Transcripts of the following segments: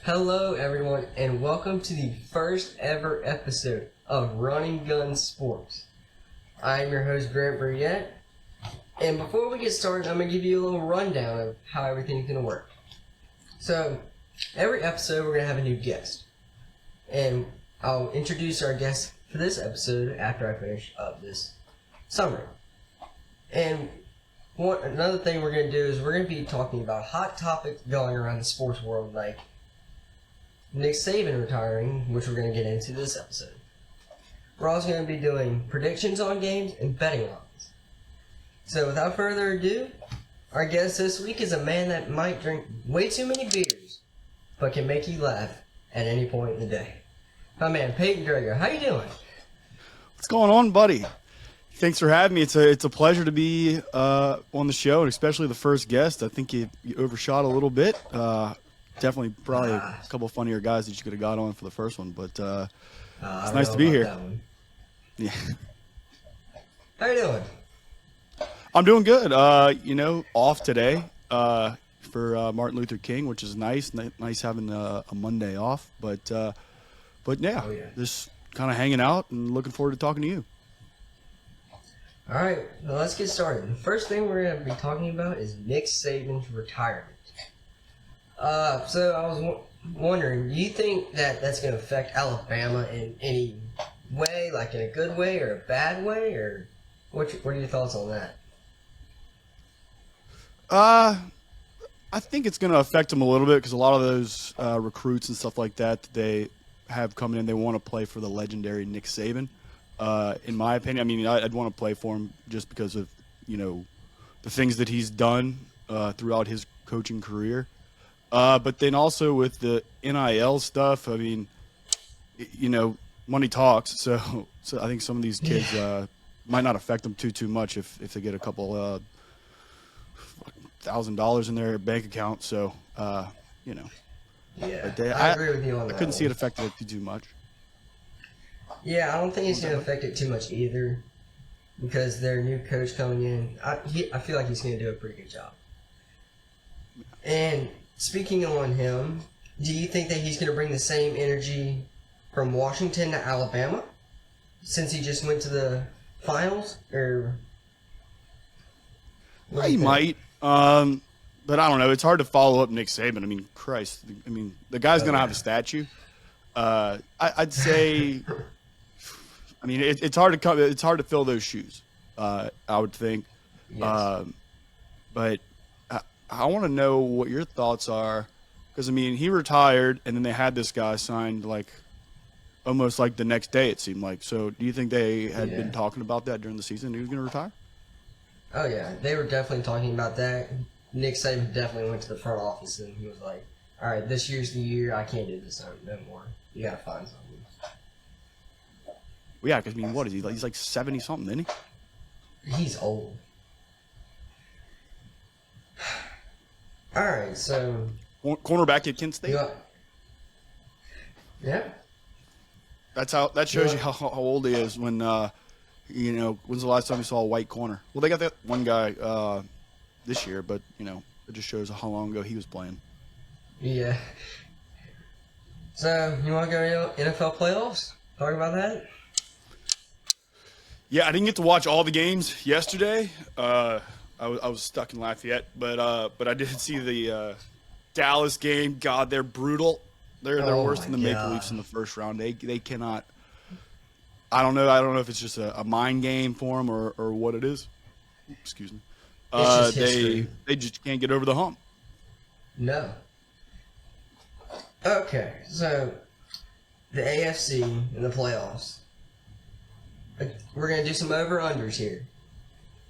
Hello, everyone, and welcome to the first ever episode of Running Gun Sports. I am your host, Grant Brouillette, and before we get started, I'm going to give you a little rundown of how everything's going to work. So, every episode, we're going to have a new guest, and I'll introduce our guest for this episode after I finish up this summary. And another thing we're going to do is we're going to be talking about hot topics going around the sports world, like Nick Saban retiring, which we're going to get into this episode. We're also going to be doing predictions on games and betting lines. So without further ado, our guest this week is a man that might drink way too many beers, but can make you laugh at any point in the day. My man, Peyton Drager, how you doing? What's going on, buddy? Thanks for having me. It's a pleasure to be on the show, and especially the first guest. I think you overshot a little bit. Definitely, probably a couple of funnier guys that you could have got on for the first one, but it's nice to be here. Yeah. How you doing? I'm doing good. Off today for Martin Luther King, which is nice. Nice having a Monday off, but yeah, just kind of hanging out and looking forward to talking to you. All right, well, let's get started. The first thing we're going to be talking about is Nick Saban's retirement. So I was wondering, do you think that that's going to affect Alabama in any way, like in a good way or a bad way, or what are your thoughts on that? I think it's going to affect them a little bit because a lot of those recruits and stuff like that they have coming in, they want to play for the legendary Nick Saban. In my opinion, I mean, I'd want to play for him just because of, the things that he's done throughout his coaching career. But then also with the NIL stuff, I mean, money talks. So I think some of these kids might not affect them too much if they get a couple $1,000 in their bank account. So, Yeah, but I agree with you on that. I couldn't see it affecting it too much. Yeah, I don't think it's going to affect it too much either because their new coach coming in, I feel like he's going to do a pretty good job. And speaking on him, do you think that he's going to bring the same energy from Washington to Alabama since he just went to the finals? Or he might, but I don't know. It's hard to follow up Nick Saban. I mean, Christ. I mean, the guy's going to have a statue. I'd say. I mean, it's hard to fill those shoes. I would think. Yes. But I want to know what your thoughts are, because I mean, he retired, and then they had this guy signed like almost like the next day. It seemed like. So, do you think they had been talking about that during the season? He was going to retire. Oh yeah, they were definitely talking about that. Nick Saban definitely went to the front office and he was like, "All right, this year's the year. I can't do this no more. You got to find something." Well, yeah, because I mean, what is he? He's like 70 something, isn't he? He's old. All right, so Cornerback at Kent State. Yeah. That shows you how old he is. When when's the last time you saw a white corner? Well, they got that one guy this year, but it just shows how long ago he was playing. Yeah. So you want to go to NFL playoffs? Talk about that. Yeah, I didn't get to watch all the games yesterday. I was stuck in Lafayette, but I did see the Dallas game. God, they're brutal. They're worse than the Maple Leafs in the first round. They cannot. I don't know if it's just a mind game for them or what it is. Excuse me. It's just history. They just can't get over the hump. No. Okay, so the AFC in the playoffs. We're going to do some over-unders here.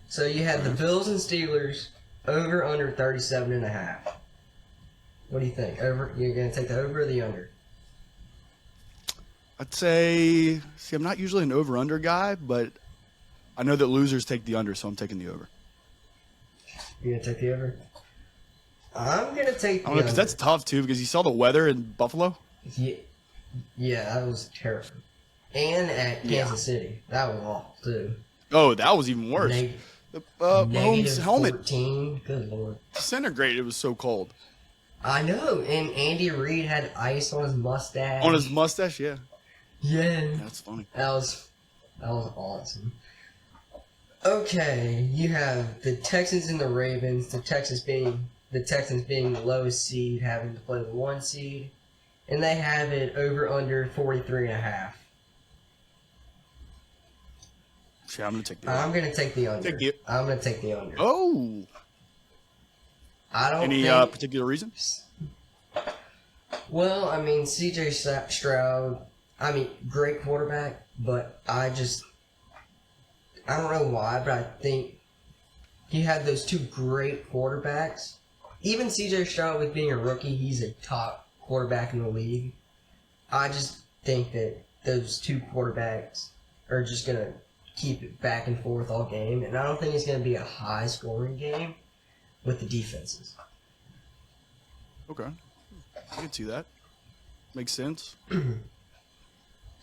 So you had the Bills and Steelers over-under 37.5. What do you think? You're going to take the over or the under? I'd say, I'm not usually an over-under guy, but I know that losers take the under, so I'm taking the over. You're going to take the over? I'm going to take the under. Because that's tough, too, because you saw the weather in Buffalo. Yeah, that was terrible. And at Kansas City. That was awful, too. Oh, that was even worse. Mahomes' helmet 14. Good Lord. disintegrated. It was so cold. I know, and Andy Reid had ice on his mustache. On his mustache, yeah. Yeah. That's funny. That was awesome. Okay, you have the Texans and the Ravens. The Texans being the lowest seed, having to play the 1 seed, and they have it over under 43.5. Shit, I'm gonna take the I'm gonna take the under. Take it. I'm gonna take the under. Oh. I don't Any think, particular reason? Well, I mean, C.J. Stroud. I mean, great quarterback, but I don't know why, but I think he had those 2 great quarterbacks. Even C.J. Stroud, with being a rookie, he's a top quarterback in the league. I just think that those 2 quarterbacks are just going to keep it back and forth all game, and I don't think it's going to be a high-scoring game with the defenses. Okay. I can see that. Makes sense.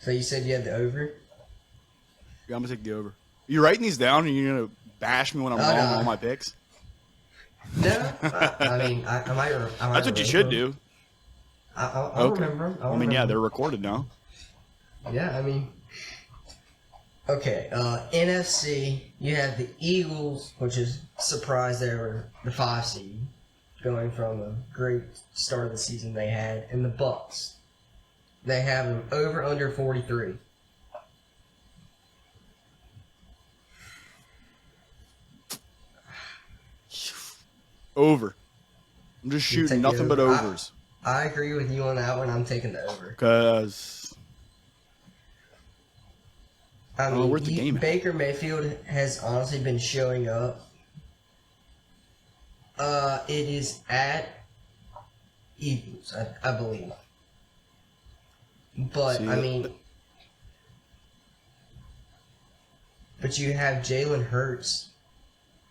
So you said you had the over? Yeah, I'm gonna take the over. You writing these down and you're gonna bash me when I'm wrong on all my picks? No, I mean, I might. That's what you should do. I'll remember them. I mean, yeah, they're recorded now. Yeah, I mean. Okay, NFC, you have the Eagles, which is surprised they were the 5 seed, going from a great start of the season they had, and the Bucks. They have them over under 43. Over. I'm just shooting nothing but overs. I agree with you on that one. I'm taking the over. Because I mean, where's the game at? Baker Mayfield has honestly been showing up. It is at Eagles, I believe. But, I mean, but you have Jalen Hurts.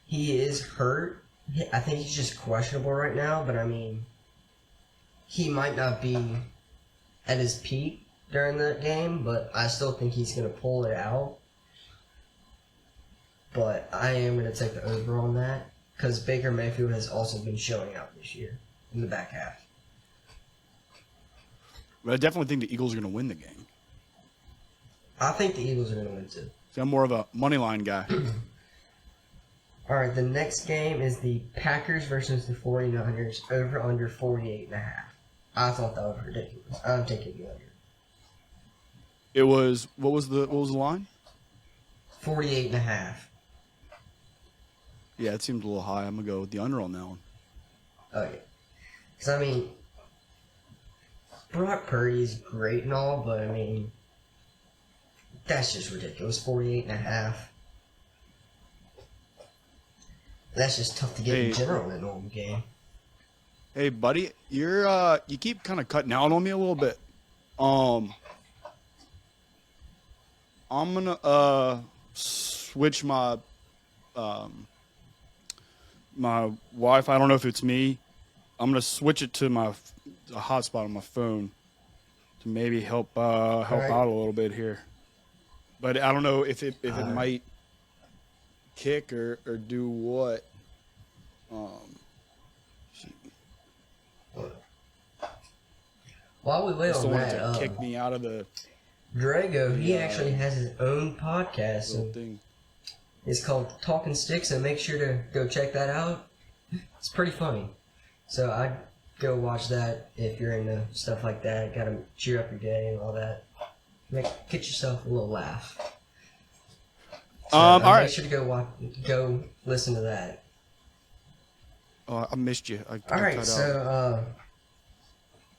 He is hurt. I think he's just questionable right now, but I mean, he might not be at his peak during that game, but I still think he's going to pull it out. But I am going to take the over on that, because Baker Mayfield has also been showing out this year in the back half. But I definitely think the Eagles are going to win the game. I think the Eagles are going to win too. See, I'm more of a money line guy. All right, the next game is the Packers versus the 49ers, over under 48.5. I thought that was ridiculous. I'm taking the under. It was what was the line? 48.5. Yeah, it seems a little high. I'm gonna go with the under on that one. Okay. Because I mean, Brock Purdy is great and all, but I mean, that's just ridiculous. 48.5. That's just tough to get in general in an old game. Hey, buddy, you keep kind of cutting out on me a little bit. I'm gonna switch my my Wi-Fi. I don't know if it's me. I'm gonna switch it to a hotspot on my phone to maybe help out a little bit here. But I don't know if it might kick or do what. While we wait on someone that, to kick me out of the Drago, he actually has his own podcast. little thing. It's called Talking Sticks, and make sure to go check that out. It's pretty funny. So I'd go watch that if you're into stuff like that. Gotta cheer up your day and all that. Get yourself a little laugh. So, all right. Make sure to go listen to that. Oh, I missed you. All right, so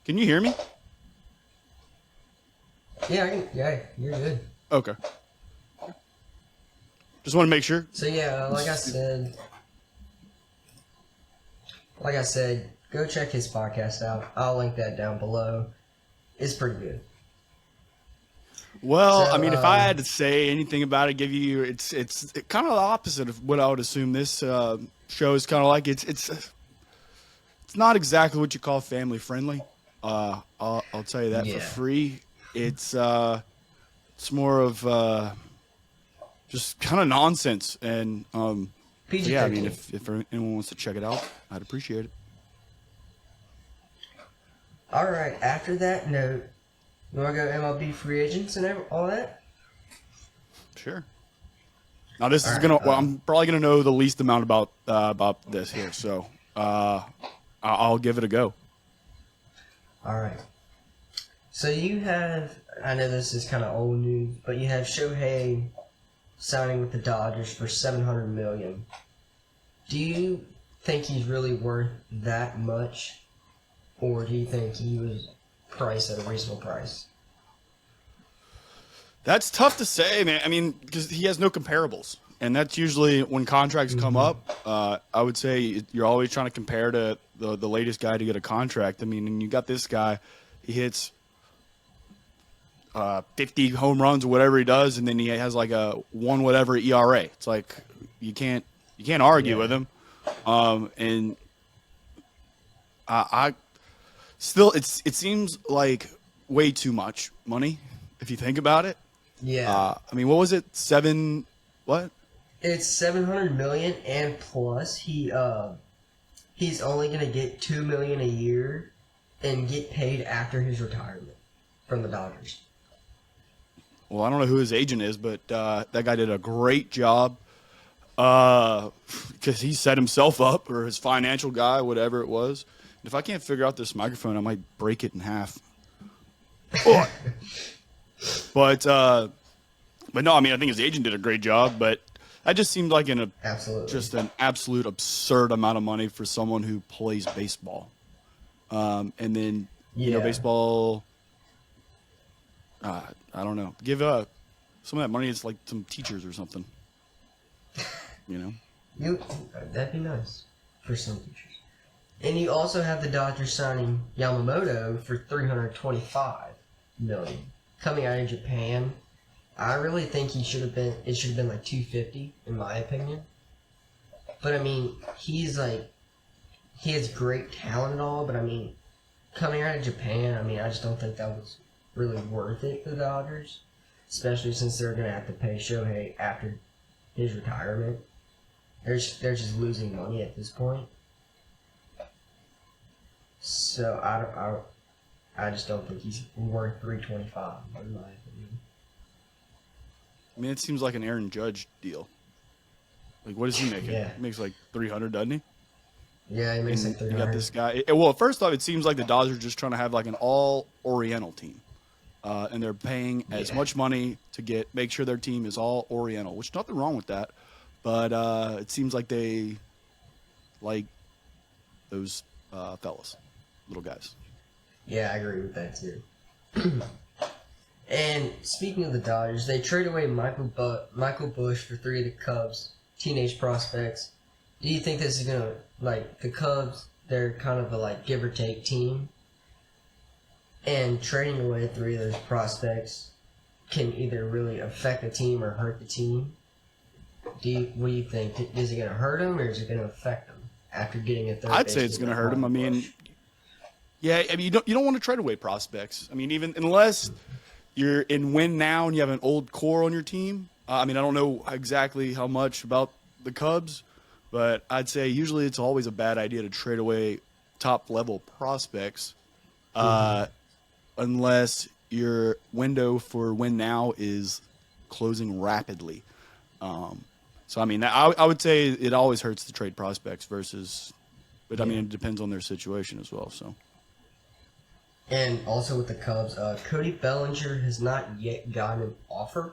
can you hear me? yeah, you're good. Okay. Just want to make sure. So yeah, like I said, go check his podcast out. I'll link that down below. It's pretty good. Well, So, I mean, if I had to say anything about it, give you, it's kind of the opposite of what I would assume this show is kind of like. It's not exactly what you call family friendly. I'll tell you that for free. It's more of just kind of nonsense, and PG-13. yeah, I mean, if anyone wants to check it out, I'd appreciate it. All right. After that note, you want to go MLB free agents and all that? Sure. Now this All is right. gonna. Well, I'm probably gonna know the least amount about this here, so I'll give it a go. All right. So you have. I know this is kind of old news, but you have Shohei signing with the Dodgers for $700 million. Do you think he's really worth that much, or do you think he was priced at a reasonable price? That's tough to say, man. I mean, because he has no comparables, and that's usually when contracts come up. I would say you're always trying to compare to the latest guy to get a contract. I mean, and you got this guy, he hits 50 home runs or whatever he does, and then he has like a one whatever ERA. It's like you can't argue with him. And I still it seems like way too much money if you think about it. Yeah. I mean, what was it? What? It's $700 million, and plus he's only gonna get $2 million a year and get paid after his retirement from the Dodgers. Well, I don't know who his agent is, but that guy did a great job because he set himself up, or his financial guy, whatever it was. And if I can't figure out this microphone, I might break it in half. But no, I mean, I think his agent did a great job, but that just seemed like just an absolute absurd amount of money for someone who plays baseball. And then, baseball, I don't know, give some of that money to like some teachers or something, That'd be nice for some teachers. And you also have the Dodgers signing Yamamoto for $325 million. Coming out of Japan, I really think it should have been like $250 in my opinion. But I mean, he has great talent and all, but I mean, coming out of Japan, I mean, I just don't think that was really worth it for the Dodgers, especially since they're gonna have to pay Shohei after his retirement. They're just losing money at this point. So I just don't think he's worth $325 in my opinion. I mean, it seems like an Aaron Judge deal. Like, what is he making? Yeah. He makes like 300, doesn't he? Yeah, he makes like 300. You got this guy. Well, first off, it seems like the Dodgers are just trying to have like an all-Oriental team. And they're paying as much money to make sure their team is all Oriental, which nothing wrong with that. But it seems like they like those fellas, little guys. Yeah, I agree with that too. And speaking of the Dodgers, they traded away Michael Busch for 3 of the Cubs' teenage prospects. Do you think this is gonna, like, the Cubs? They're kind of a give or take team, and trading away 3 of those prospects can either really affect the team or hurt the team. What do you think? Is it gonna hurt them or is it gonna affect them after getting a third? I'd say it's gonna hurt them. I mean, yeah, I mean, you don't want to trade away prospects. I mean, even unless you're in win now and you have an old core on your team. I mean, I don't know exactly how much about the Cubs, but I'd say usually it's always a bad idea to trade away top level prospects, unless your window for win now is closing rapidly. So I mean, I would say it always hurts to trade prospects but I mean, it depends on their situation as well. So. And also with the Cubs, Cody Bellinger has not yet gotten an offer.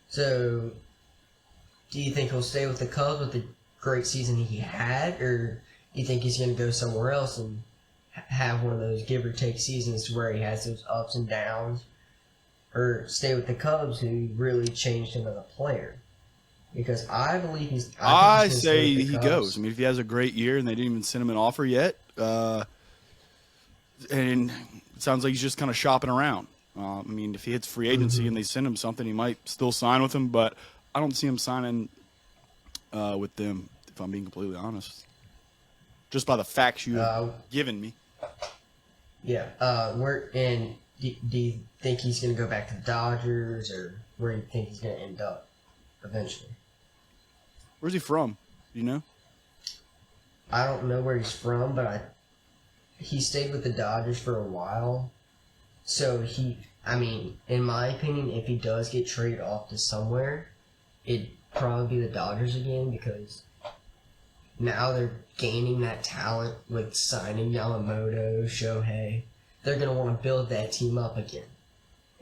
So, do you think he'll stay with the Cubs with the great season he had, or do you think he's going to go somewhere else and have one of those give or take seasons to where he has those ups and downs, or stay with the Cubs who really changed him as a player? Because I believe I say he goes. I mean, if he has a great year and they didn't even send him an offer yet, and it sounds like he's just kind of shopping around. I mean, if he hits free agency and they send him something, he might still sign with them, but I don't see him signing with them, if I'm being completely honest. Just by the facts you've given me. Yeah. Do you think he's going to go back to the Dodgers, or where do you think he's going to end up eventually? Where's he from? Do you know? I don't know where he's from, but he stayed with the Dodgers for a while. So in my opinion, if he does get traded off to somewhere, it'd probably be the Dodgers again because now they're gaining that talent with signing Yamamoto, Shohei. They're going to want to build that team up again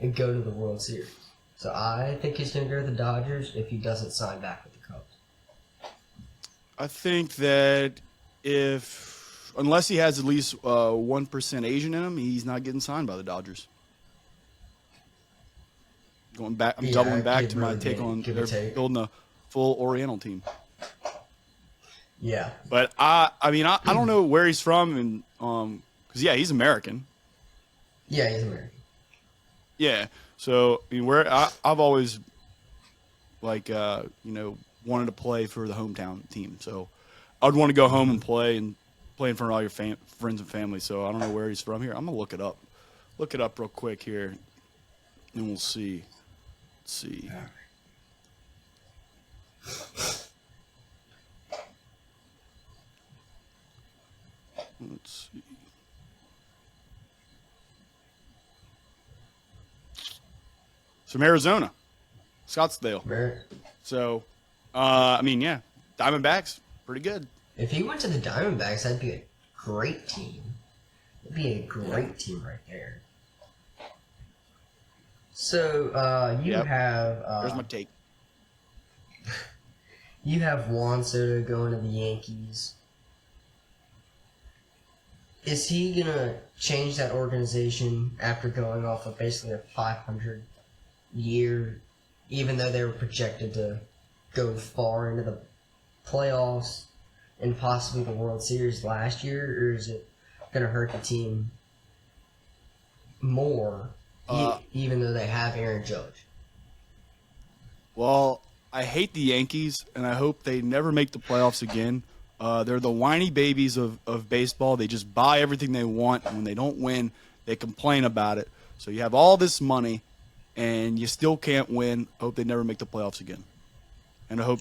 and go to the World Series. So I think he's going to go to the Dodgers if he doesn't sign back with the Cubs. I think that unless he has at least 1% Asian in him, he's not getting signed by the Dodgers. Going back, I'm doubling back to my take on they're building a full Oriental team. Yeah, but I don't know where he's from, and because he's American. Yeah, he's American. Yeah, so I mean, I've always wanted to play for the hometown team. So I'd want to go home and play in front of all your friends and family. So I don't know where he's from here. I'm gonna look it up. Look it up real quick here, and we'll see. Let's see. Let's see. From Arizona, Scottsdale. So, Diamondbacks, pretty good. If he went to the Diamondbacks, that'd be a great team. It'd be a great team right there. So, you have... There's my take. You have Juan Soto going to the Yankees. Is he going to change that organization after going off of basically a 500 year, even though they were projected to go far into the playoffs and possibly the World Series last year, or is it going to hurt the team more, even though they have Aaron Judge? Well, I hate the Yankees, and I hope they never make the playoffs again. They're the whiny babies of baseball. They just buy everything they want, and when they don't win, they complain about it. So you have all this money, and you still can't win. I hope they never make the playoffs again. And I hope,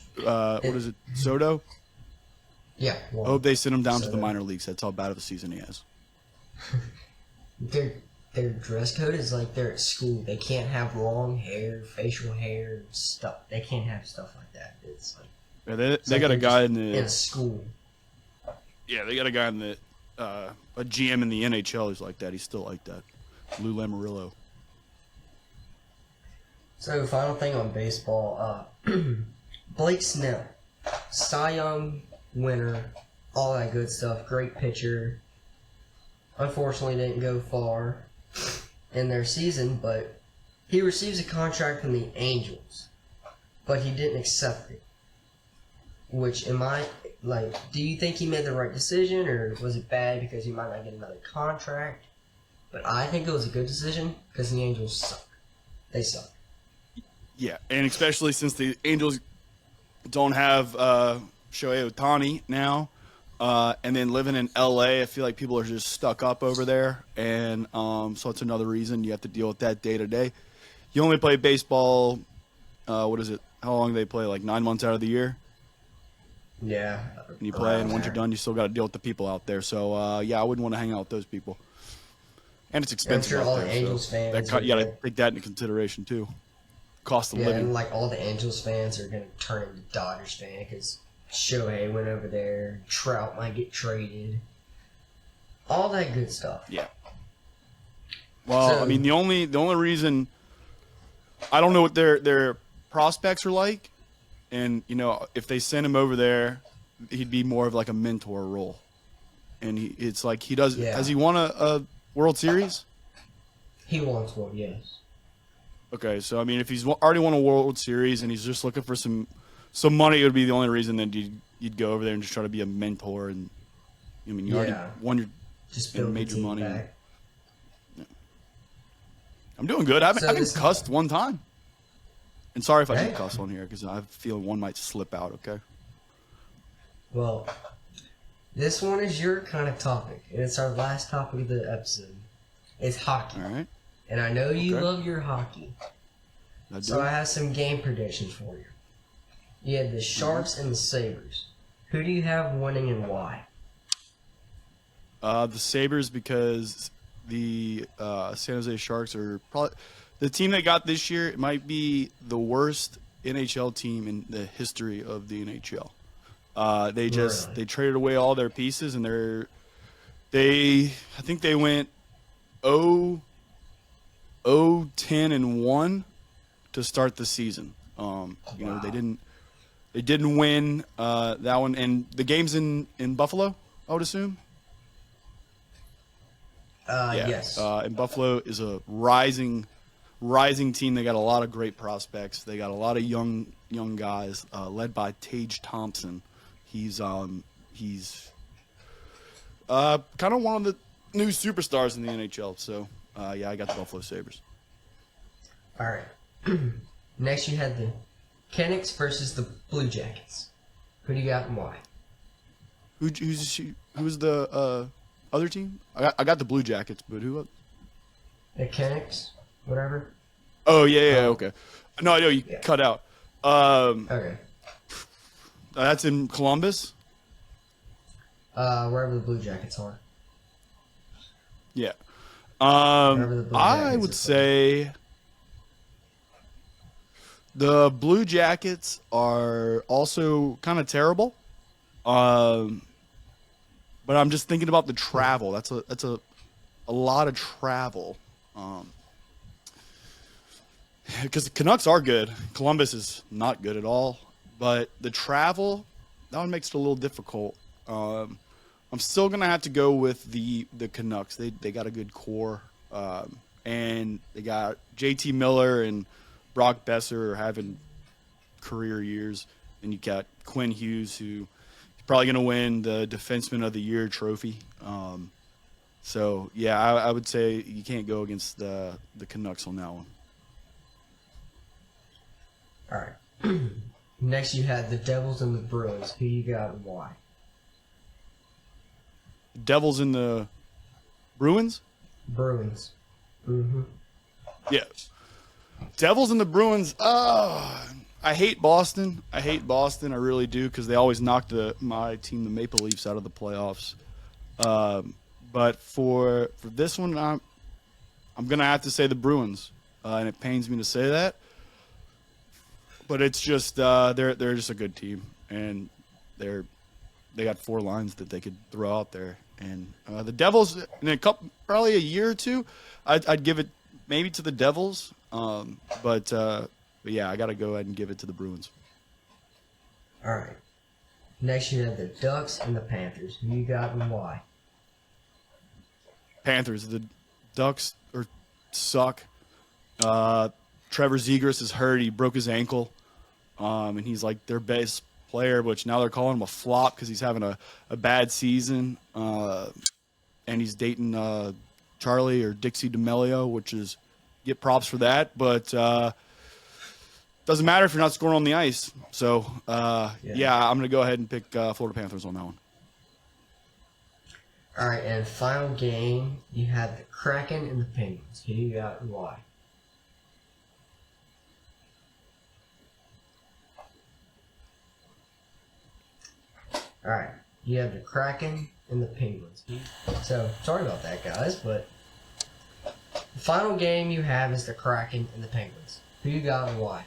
Soto? Yeah. I hope they send him down to the minor leagues. That's how bad of a season he has. Their dress code is like they're at school. They can't have long hair, facial hair, stuff. They can't have stuff like that. It's like they got a guy in a school. Yeah, they got a guy in the a GM in the NHL who's like that. He's still like that. Lou Lamoriello. So, final thing on baseball. Blake Snell, Cy Young winner, all that good stuff. Great pitcher. Unfortunately, didn't go far in their season, but he receives a contract from the Angels, but he didn't accept it. Which, do you think he made the right decision, or was it bad because he might not get another contract? But I think it was a good decision because the Angels suck. They suck. Yeah, and especially since the Angels don't have Shohei Ohtani now, and then living in LA, I feel like people are just stuck up over there, and so it's another reason you have to deal with that day to day. You only play baseball. What is it? How long do they play? Like 9 months out of the year. Yeah. And you play, and once you're done, you still got to deal with the people out there. So I wouldn't want to hang out with those people. And it's expensive. I'm sure out all there, the Angels fans. you got to take that into consideration too. Cost of living. And all the Angels fans are going to turn into Dodgers fan because Shohei went over there. Trout might get traded. All that good stuff. Yeah. Well, the only reason I don't know what their prospects are like, and if they send him over there, he'd be more of like a mentor role, and it's like he does. Yeah. Has he won a World Series? He wants one, yes. Okay, so if he's already won a World Series and he's just looking for some money, it would be the only reason that you'd go over there and just try to be a mentor. And you already won your just major money. Yeah. I'm doing good. I haven't cussed one time. And sorry if I did cuss on here because I have a feeling one might slip out. Okay. Well, this one is your kind of topic, and it's our last topic of the episode. It's hockey. All right. And I know you love your hockey. I do. So I have some game predictions for you. You have the Sharks and the Sabres. Who do you have winning and why? The Sabres, because the San Jose Sharks are probably the team they got this year. It might be the worst NHL team in the history of the NHL. They traded away all their pieces, and I think they went 0-10-1 to start the season. They didn't win that one, and the game's in Buffalo, I would assume. Yes. And Buffalo is a rising team. They got a lot of great prospects. They got a lot of young guys, led by Tage Thompson. He's kind of one of the new superstars in the NHL. So I got the Buffalo Sabres. All right. Next, you had the Canucks versus the Blue Jackets. Who do you got and why? Who's the other team? I got the Blue Jackets, but who? The Canucks, whatever. Oh yeah, okay. No, I know you cut out. Okay. That's in Columbus. Wherever the Blue Jackets are. Yeah. Wherever the Blue I Jackets would are say the Blue Jackets are also kind of terrible. But I'm just thinking about the travel. That's a lot of travel. Because the Canucks are good. Columbus is not good at all. But the travel, that one makes it a little difficult. I'm still going to have to go with the Canucks. They got a good core. And they got JT Miller and Brock Besser are having career years. And you got Quinn Hughes, who is probably going to win the Defenseman of the Year trophy. So, yeah, I would say you can't go against the Canucks on that one. All right. Next, you had the Devils and the Bruins. Who you got and why? Devils and the Bruins? Bruins. Mm-hmm. Yeah. Devils and the Bruins. I hate Boston. I really do, because they always knock my team, the Maple Leafs, out of the playoffs. But for this one, I'm gonna have to say the Bruins, and it pains me to say that. But it's just they're just a good team, and they got 4 lines that they could throw out there. And the Devils, in probably a year or two, I'd give it maybe to the Devils. But yeah, I got to go ahead and give it to the Bruins. All right. Next, you have the Ducks and the Panthers. Who you got and why? Panthers. The Ducks suck. Trevor Zegras is hurt. He broke his ankle. And he's like their best player, which now they're calling him a flop because he's having a bad season. And he's dating Charlie or Dixie D'Amelio, which is get props for that. But doesn't matter if you're not scoring on the ice. So, yeah, I'm going to go ahead and pick Florida Panthers on that one. All right, and final game, you had the Kraken and the Penguins. Who you got and why? All right, you have the Kraken and the Penguins. So, sorry about that, guys, but the final game you have is the Kraken and the Penguins. Who you got and why?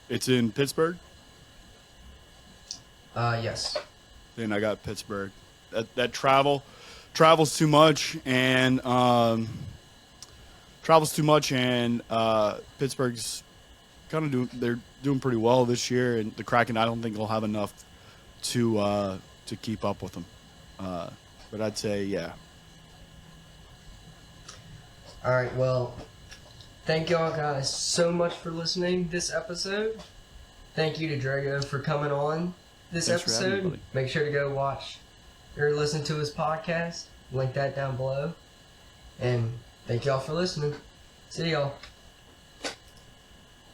It's in Pittsburgh? Yes. Then I got Pittsburgh. That travels too much, and Pittsburgh's kind of they're doing pretty well this year, and the Kraken, I don't think will have enough to keep up with them. But I'd say, yeah. All right, well, thank y'all guys so much for listening this episode. Thank you to Drago for coming on this Thanks for having me, episode. buddy. Make sure to go watch or listen to his podcast. Link that down below. And thank y'all for listening. See y'all.